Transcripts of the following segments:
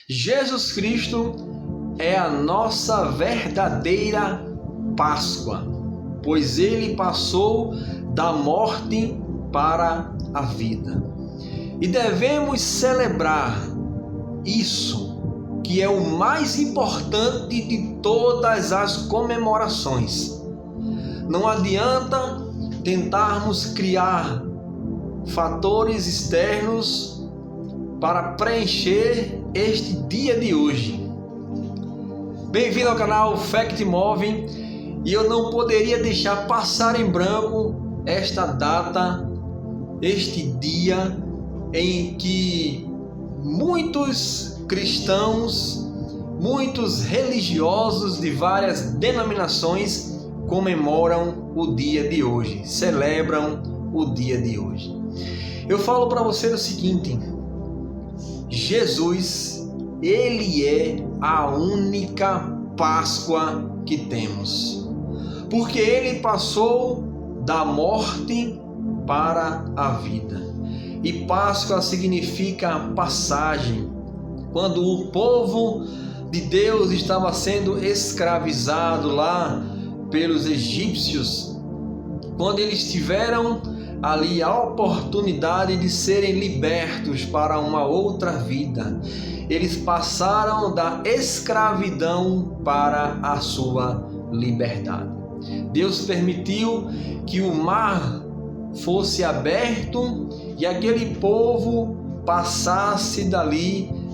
Jesus Cristo é a nossa verdadeira Páscoa, pois Ele passou da morte para a vida. E devemos celebrar isso, que é o mais importante de todas as comemorações. Não adianta tentarmos criar fatores externos para preencher este dia de hoje. Bem-vindo ao canal Fé que Te Move, e eu não poderia deixar passar em branco esta data, este dia em que muitos cristãos, muitos religiosos de várias denominações comemoram o dia de hoje, celebram o dia de hoje. Eu falo para você o seguinte: Jesus, Ele é a única Páscoa que temos, porque Ele passou da morte para a vida. E Páscoa significa passagem. Quando o povo de Deus estava sendo escravizado lá pelos egípcios, quando eles tiveram ali a oportunidade de serem libertos para uma outra vida, eles passaram da escravidão para a sua liberdade. Deus permitiu que o mar fosse aberto e aquele povo passasse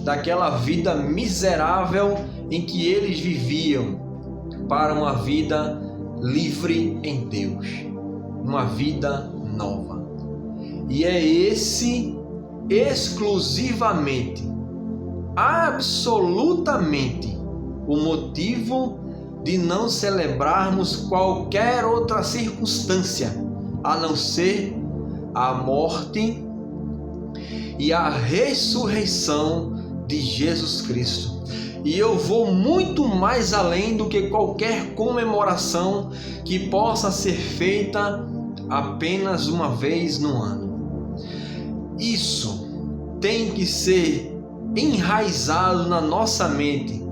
daquela vida miserável em que eles viviam, para uma vida livre em Deus, uma vida nova. E é esse exclusivamente, absolutamente, o motivo de não celebrarmos qualquer outra circunstância a não ser a morte e a ressurreição de Jesus Cristo. E eu vou muito mais além do que qualquer comemoração que possa ser feita apenas uma vez no ano. Isso tem que ser enraizado na nossa mente,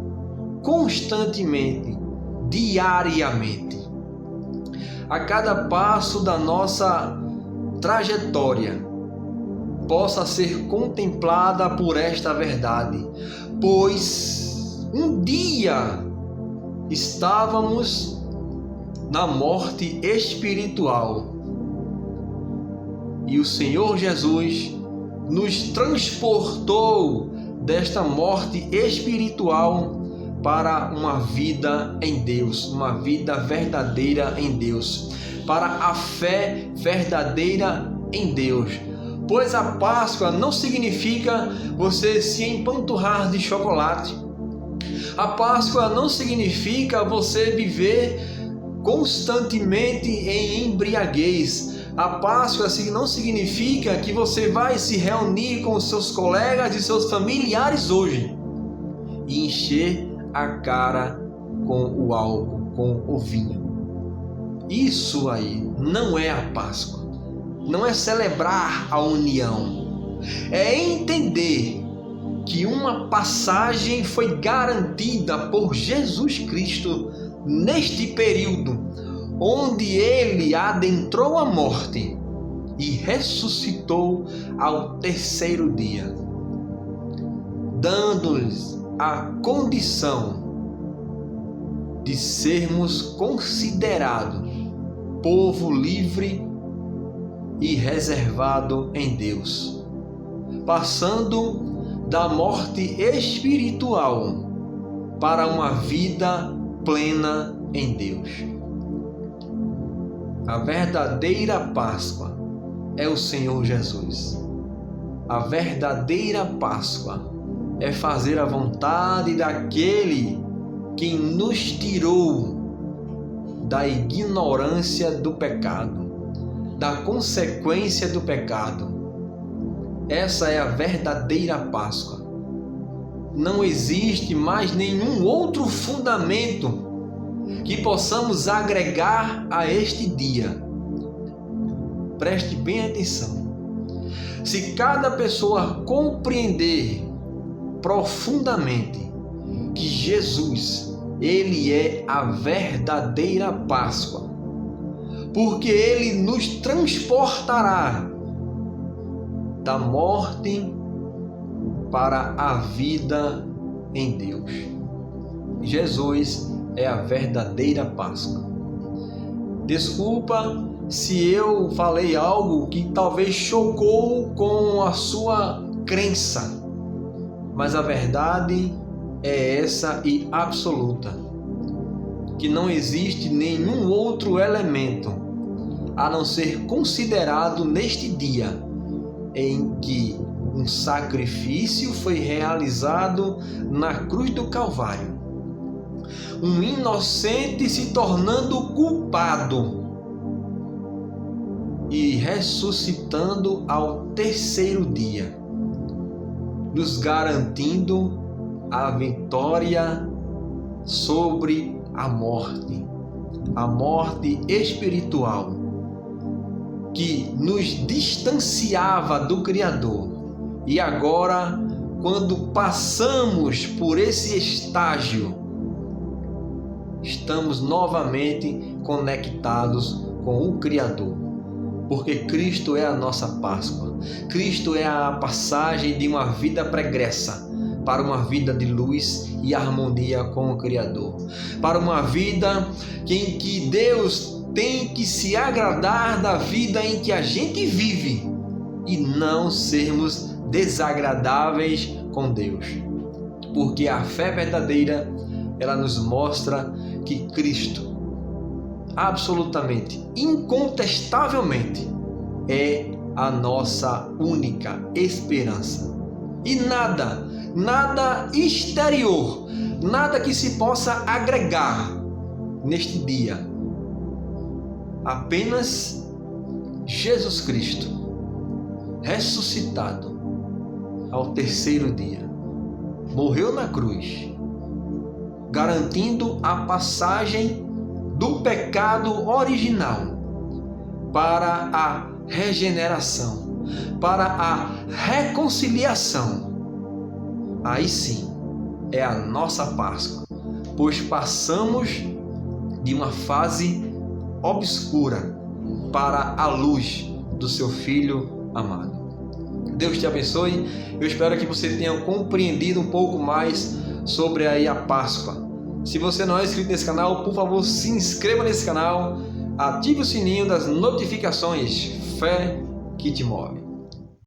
constantemente, diariamente. A cada passo da nossa trajetória possa ser contemplada por esta verdade, pois um dia estávamos na morte espiritual e o Senhor Jesus nos transportou desta morte espiritual para uma vida em Deus, uma vida verdadeira em Deus, para a fé verdadeira em Deus. Pois a Páscoa não significa você se empanturrar de chocolate. A Páscoa não significa você viver constantemente em embriaguez. A Páscoa não significa que você vai se reunir com os seus colegas e seus familiares hoje e encher a cara com o álcool, com o vinho. Isso aí não é a Páscoa. Não é celebrar a união. É entender que uma passagem foi garantida por Jesus Cristo neste período, onde Ele adentrou a morte e ressuscitou ao terceiro dia, dando-lhes a condição de sermos considerados povo livre e reservado em Deus, passando da morte espiritual para uma vida plena em Deus. A verdadeira Páscoa é o Senhor Jesus. A verdadeira Páscoa é fazer a vontade daquele que nos tirou da ignorância do pecado, da consequência do pecado. Essa é a verdadeira Páscoa. Não existe mais nenhum outro fundamento que possamos agregar a este dia. Preste bem atenção. Se cada pessoa compreender profundamente que Jesus, ele é a verdadeira Páscoa, porque ele nos transportará da morte para a vida em Deus. Jesus é a verdadeira Páscoa. Desculpa se eu falei algo que talvez chocou com a sua crença, mas a verdade é essa e absoluta, que não existe nenhum outro elemento a não ser considerado neste dia em que um sacrifício foi realizado na cruz do Calvário. Um inocente se tornando culpado e ressuscitando ao terceiro dia, nos garantindo a vitória sobre a morte espiritual, que nos distanciava do Criador. E agora, quando passamos por esse estágio, estamos novamente conectados com o Criador, porque Cristo é a nossa Páscoa. Cristo é a passagem de uma vida pregressa para uma vida de luz e harmonia com o Criador, para uma vida em que Deus tem que se agradar da vida em que a gente vive e não sermos desagradáveis com Deus, porque a fé verdadeira, ela nos mostra que Cristo, absolutamente, incontestavelmente, é a nossa única esperança. E nada exterior, nada que se possa agregar neste dia. Apenas Jesus Cristo, ressuscitado ao terceiro dia, morreu na cruz, garantindo a passagem do pecado original para a regeneração, para a reconciliação. Aí sim é a nossa Páscoa, pois passamos de uma fase obscura para a luz do seu Filho amado. Deus te abençoe. Eu espero que você tenha compreendido um pouco mais sobre aí a Páscoa. Se você não é inscrito nesse canal, por favor, se inscreva nesse canal, ative o sininho das notificações. Fé que te move.